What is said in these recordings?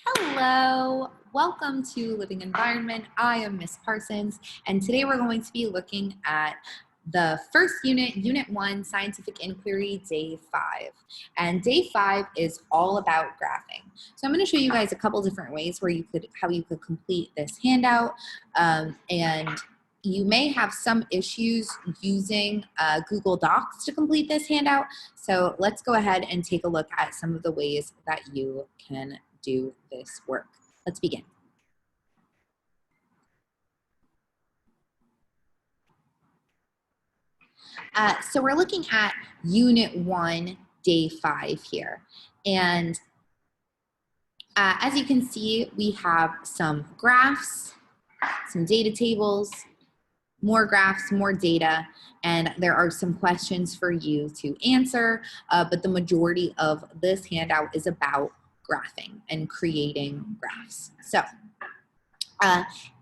Hello, welcome to Living Environment. I am Miss Parsons, and today we're going to be looking at the first unit, Unit 1, Scientific Inquiry, Day 5. And Day 5 is all about graphing. So I'm going to show you guys a couple different ways where how you could complete this handout, and you may have some issues using Google Docs to complete this handout. So let's go ahead and take a look at some of the ways that you can do this work. Let's begin. So we're looking at Unit 1, Day 5 here. And as you can see, we have some graphs, some data tables, more graphs, more data, and there are some questions for you to answer, but the majority of this handout is about graphing and creating graphs. So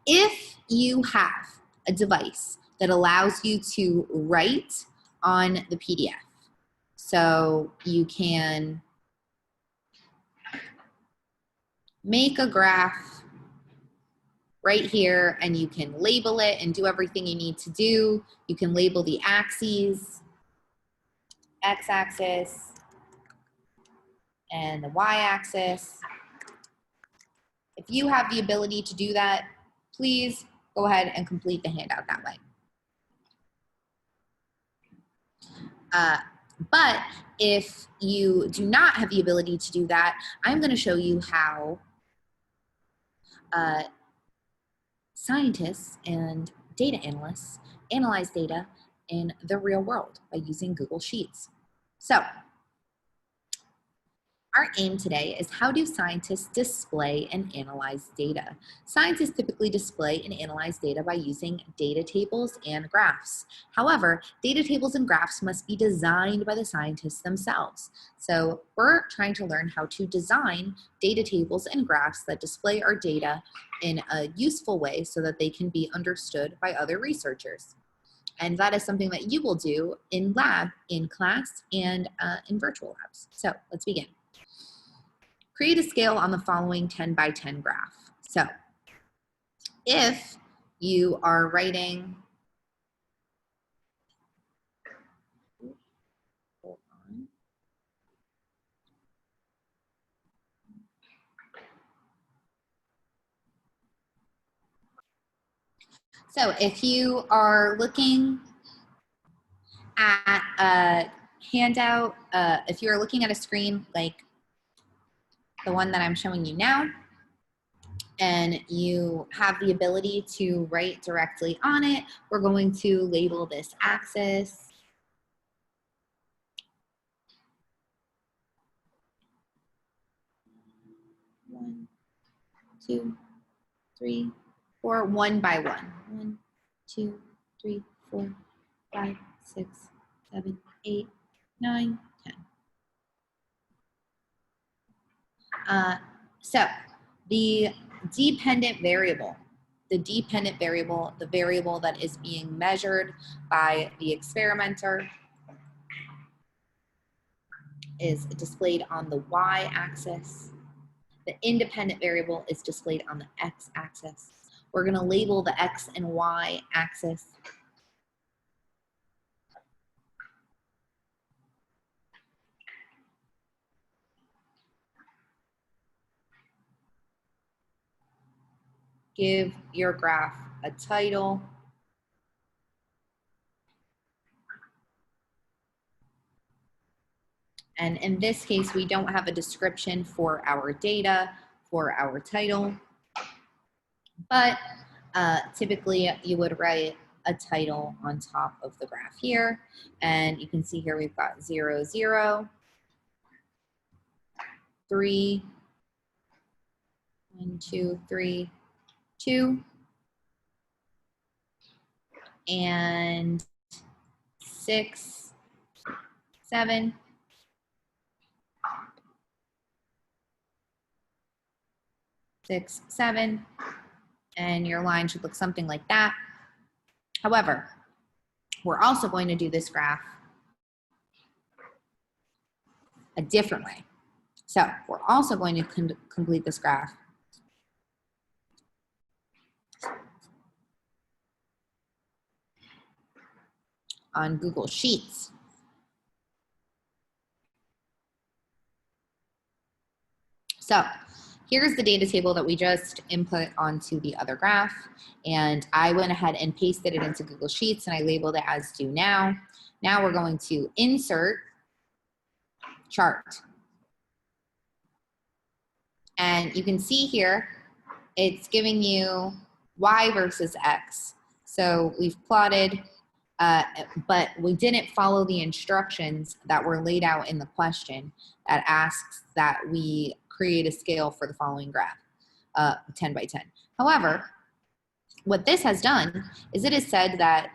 if you have a device that allows you to write on the PDF, so you can make a graph right here and you can label it and do everything you need to do. You can label the axes, x-axis, and the y-axis. If you have the ability to do that, please go ahead and complete the handout that way. But if you do not have the ability to do that, I'm going to show you how scientists and data analysts analyze data in the real world by using Google Sheets. So our aim today is how do scientists display and analyze data? Scientists typically display and analyze data by using data tables and graphs. However, data tables and graphs must be designed by the scientists themselves. So we're trying to learn how to design data tables and graphs that display our data in a useful way so that they can be understood by other researchers. And that is something that you will do in lab, in class, and in virtual labs. So let's begin. Create a scale on the following 10 by 10 graph. So if you are writing, hold on. So if you are looking at a handout, if you're looking at a screen like the one that I'm showing you now, and you have the ability to write directly on it, we're going to label this axis. One, two, three, four, one by one. 1, 2, 3, 4, 5, 6, 7, 8, 9, 10. So the dependent variable, the variable that is being measured by the experimenter, is displayed on the y-axis. The independent variable is displayed on the x-axis. We're going to label the x and y axis. Give your graph a title. And in this case, we don't have a description for our data, for our title, but typically you would write a title on top of the graph here. And you can see here we've got 0, 0, 3, 1, 2, 3, 2, and 6, 7, 6, 7, and your line should look something like that. However, we're also going to do this graph a different way. So we're also going to complete this graph on Google Sheets. So here's the data table that we just input onto the other graph. And I went ahead and pasted it into Google Sheets and I labeled it as due now. Now we're going to insert chart. And you can see here, it's giving you Y versus X. So we've plotted, but we didn't follow the instructions that were laid out in the question that asks that we create a scale for the following graph, 10 by 10. However, what this has done is it has said that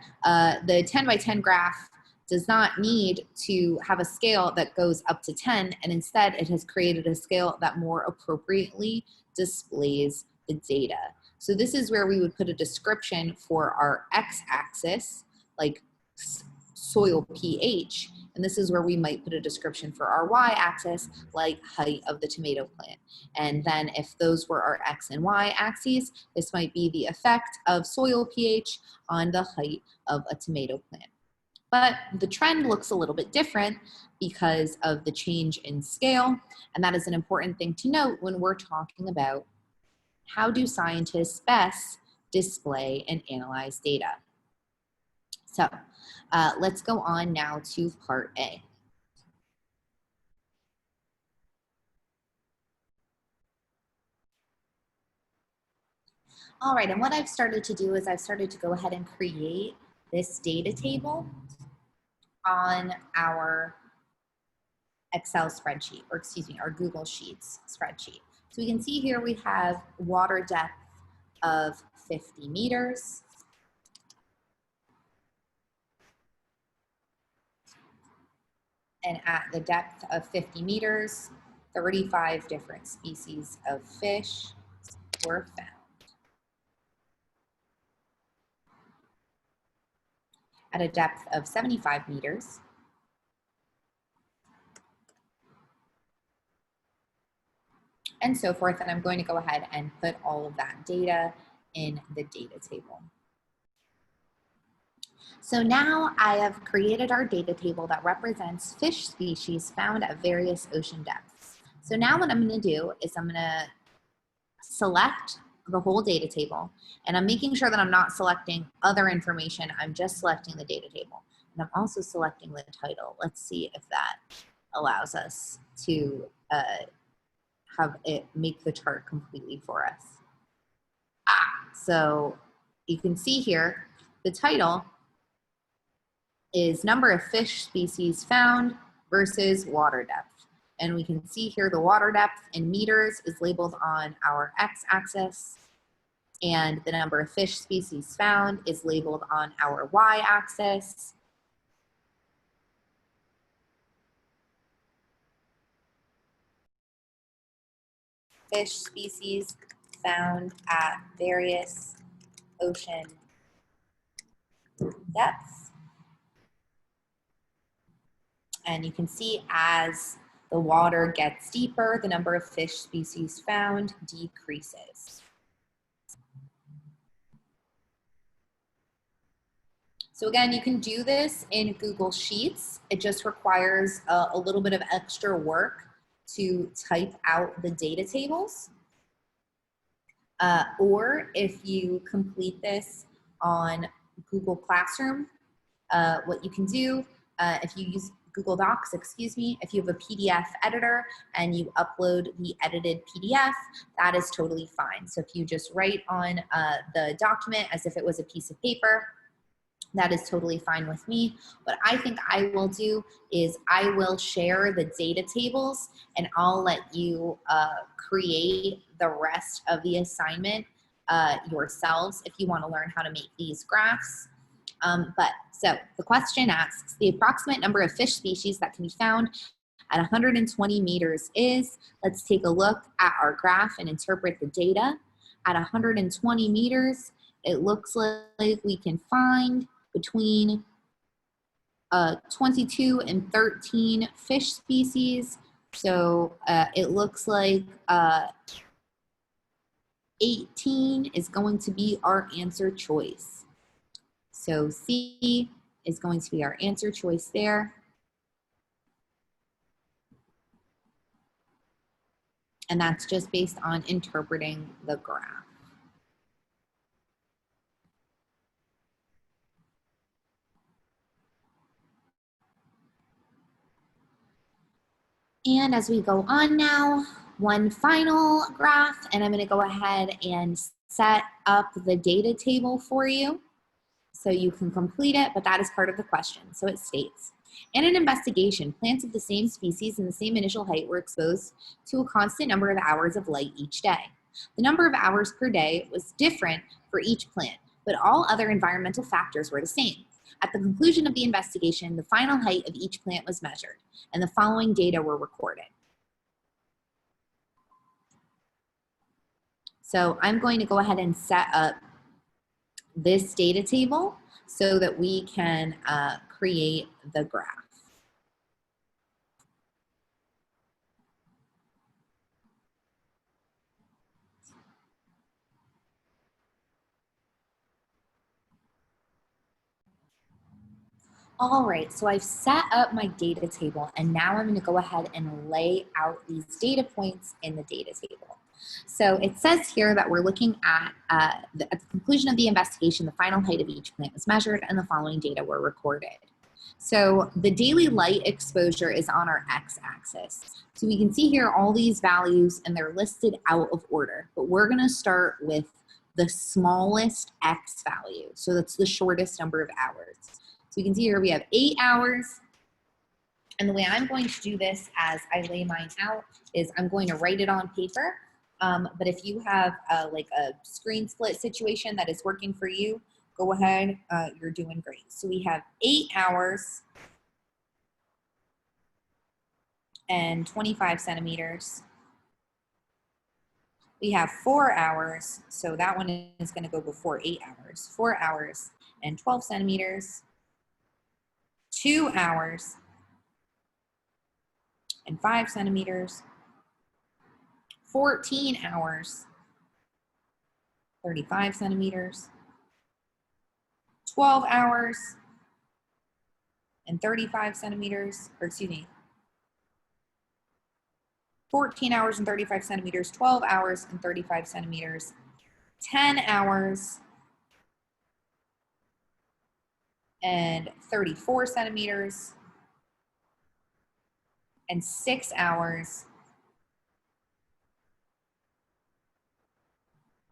the 10 by 10 graph does not need to have a scale that goes up to 10, and instead it has created a scale that more appropriately displays the data. So this is where we would put a description for our x-axis, like soil pH, and this is where we might put a description for our y-axis, like height of the tomato plant. And then if those were our x and y axes, this might be the effect of soil pH on the height of a tomato plant. But the trend looks a little bit different because of the change in scale, and that is an important thing to note when we're talking about how do scientists best display and analyze data. So let's go on now to part A. All right, and what I've started to do is I've started to go ahead and create this data table on our Excel spreadsheet, or excuse me, our Google Sheets spreadsheet. So we can see here we have water depth of 50 meters. And at the depth of 50 meters, 35 different species of fish were found. At a depth of 75 meters, and so forth. And I'm going to go ahead and put all of that data in the data table. So now I have created our data table that represents fish species found at various ocean depths. So now what I'm going to do is I'm going to select the whole data table, and I'm making sure that I'm not selecting other information. I'm just selecting the data table. And I'm also selecting the title. Let's see if that allows us to have it make the chart completely for us. So you can see here, the title is number of fish species found versus water depth. And we can see here the water depth in meters is labeled on our x-axis, and the number of fish species found is labeled on our y-axis. Fish species found at various ocean depths. And you can see as the water gets deeper, the number of fish species found decreases. So again, you can do this in Google Sheets. It just requires a little bit of extra work to type out the data tables. Or if you complete this on Google Classroom, what you can do, if you use Google Docs, excuse me, if you have a PDF editor and you upload the edited PDF, that is totally fine. So if you just write on the document as if it was a piece of paper, that is totally fine with me. What I think I will do is I will share the data tables and I'll let you create the rest of the assignment yourselves if you want to learn how to make these graphs. So the question asks, the approximate number of fish species that can be found at 120 meters is, let's take a look at our graph and interpret the data. At 120 meters, it looks like we can find between 22 and 13 fish species So it looks like 18 is going to be our answer choice. So C is going to be our answer choice there. And that's just based on interpreting the graph. And as we go on now, one final graph, and I'm going to go ahead and set up the data table for you so you can complete it, but that is part of the question. So it states, in an investigation, plants of the same species and the same initial height were exposed to a constant number of hours of light each day. The number of hours per day was different for each plant, but all other environmental factors were the same. At the conclusion of the investigation, the final height of each plant was measured, and the following data were recorded. So I'm going to go ahead and set up this data table so that we can create the graph. All right, so I've set up my data table, and now I'm going to go ahead and lay out these data points in the data table. So it says here that we're looking at at the conclusion of the investigation, the final height of each plant was measured and the following data were recorded. So the daily light exposure is on our x-axis. So we can see here all these values and they're listed out of order, but we're going to start with the smallest x value. So that's the shortest number of hours. So you can see here we have 8 hours. And the way I'm going to do this as I lay mine out is I'm going to write it on paper. But if you have like a screen split situation that is working for you, go ahead, you're doing great. So we have 8 hours and 25 centimeters. We have 4 hours, so that one is going to go before 8 hours. 4 hours and 12 centimeters. 2 hours and 5 centimeters. 14 hours, 35 centimeters. 12 hours and 35 centimeters, or excuse me, 14 hours and 35 centimeters, 12 hours and 35 centimeters, 10 hours and 34 centimeters, and 6 hours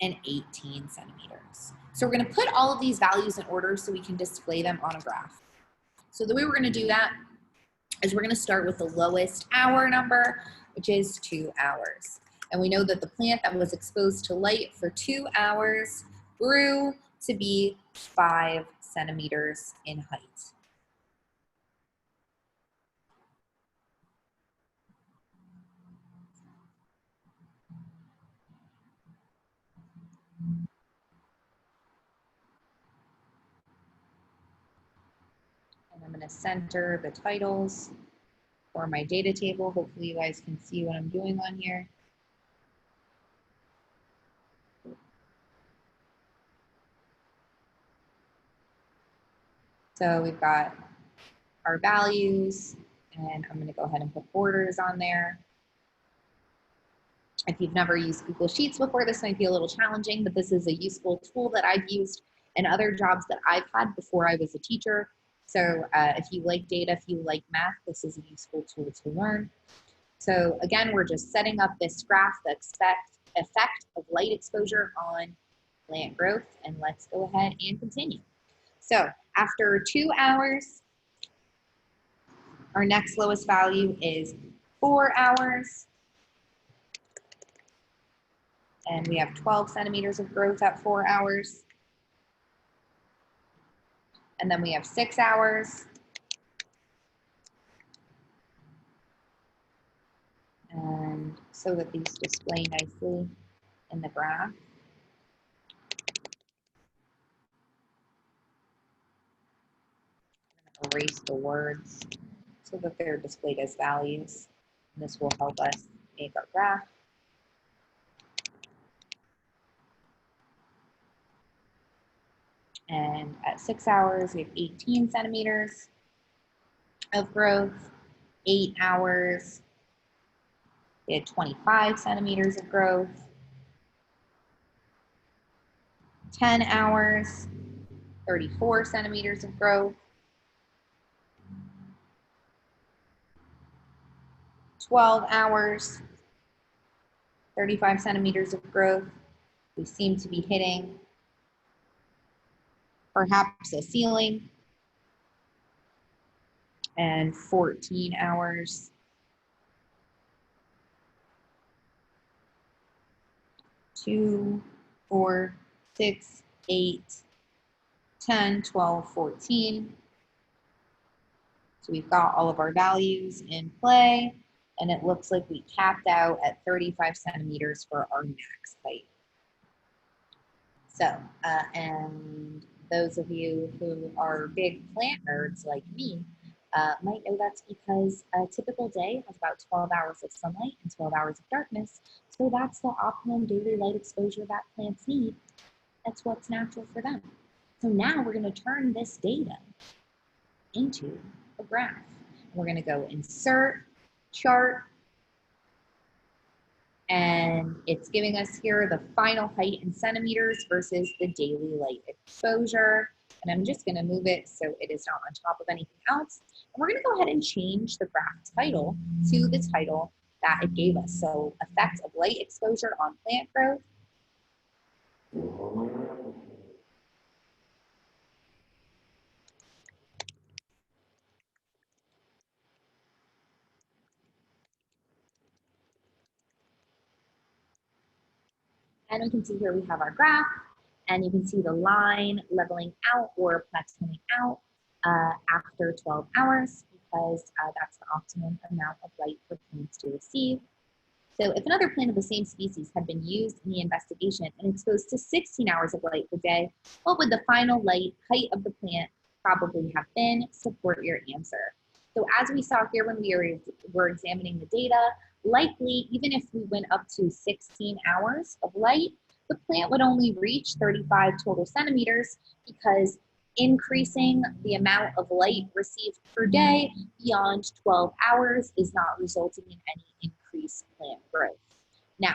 and 18 centimeters. So we're going to put all of these values in order so we can display them on a graph. So the way we're going to do that is we're going to start with the lowest hour number, which is 2 hours. And we know that the plant that was exposed to light for 2 hours grew to be 5 centimeters in height. And I'm going to center the titles for my data table. Hopefully you guys can see what I'm doing on here. So we've got our values, and I'm going to go ahead and put borders on there. If you've never used Google Sheets before, this might be a little challenging, but this is a useful tool that I've used in other jobs that I've had before I was a teacher. So if you like data, if you like math, this is a useful tool to learn. So again, we're just setting up this graph, the effect of light exposure on plant growth, and let's go ahead and continue. So after 2 hours, our next lowest value is 4 hours. And we have 12 centimeters of growth at 4 hours. And then we have 6 hours. And so that these display nicely in the graph. I'm going to erase the words so that they're displayed as values. And this will help us make our graph. And at 6 hours, we have 18 centimeters of growth. 8 hours, we had 25 centimeters of growth. 10 hours, 34 centimeters of growth. 12 hours, 35 centimeters of growth. We seem to be hitting perhaps a ceiling. And 14 hours, 2, 4, 6, 8, 10, 12, 14. So we've got all of our values in play, and it looks like we capped out at 35 centimeters for our max height. So, and those of you who are big plant nerds like me might know that's because a typical day has about 12 hours of sunlight and 12 hours of darkness. So that's the optimum daily light exposure that plants need. That's what's natural for them. So now we're going to turn this data into a graph. We're going to go insert, chart, and it's giving us here the final height in centimeters versus the daily light exposure. And I'm just going to move it so it is not on top of anything else. And we're going to go ahead and change the graph title to the title that it gave us. So effect of light exposure on plant growth. And we can see here we have our graph, and you can see the line leveling out or plateauing out after 12 hours because that's the optimum amount of light for plants to receive. So if another plant of the same species had been used in the investigation and exposed to 16 hours of light per day, what would the final light height of the plant probably have been? Support your answer. So as we saw here when we were examining the data, likely even if we went up to 16 hours of light, the plant would only reach 35 total centimeters because increasing the amount of light received per day beyond 12 hours is not resulting in any increased plant growth. Now,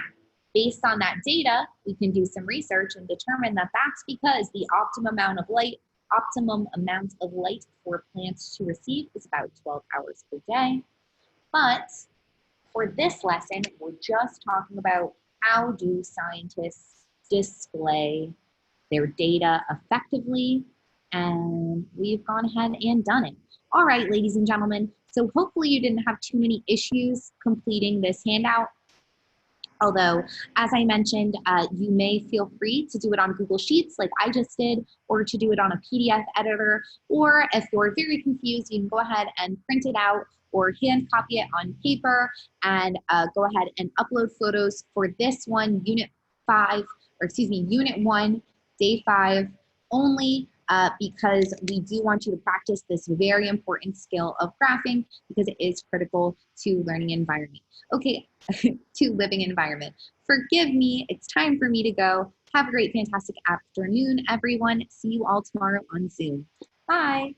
based on that data, we can do some research and determine that that's because the optimum amount of light for plants to receive is about 12 hours per day. But for this lesson, we're just talking about how do scientists display their data effectively, and we've gone ahead and done it. All right, ladies and gentlemen, so hopefully you didn't have too many issues completing this handout. Although, as I mentioned, you may feel free to do it on Google Sheets like I just did, or to do it on a PDF editor, or if you're very confused, you can go ahead and print it out or hand copy it on paper and go ahead and upload photos for this one, Unit 1, Day 5 only, because we do want you to practice this very important skill of graphing because it is critical to learning environment. Okay, to living environment. Forgive me, it's time for me to go. Have a great, fantastic afternoon, everyone. See you all tomorrow on Zoom. Bye.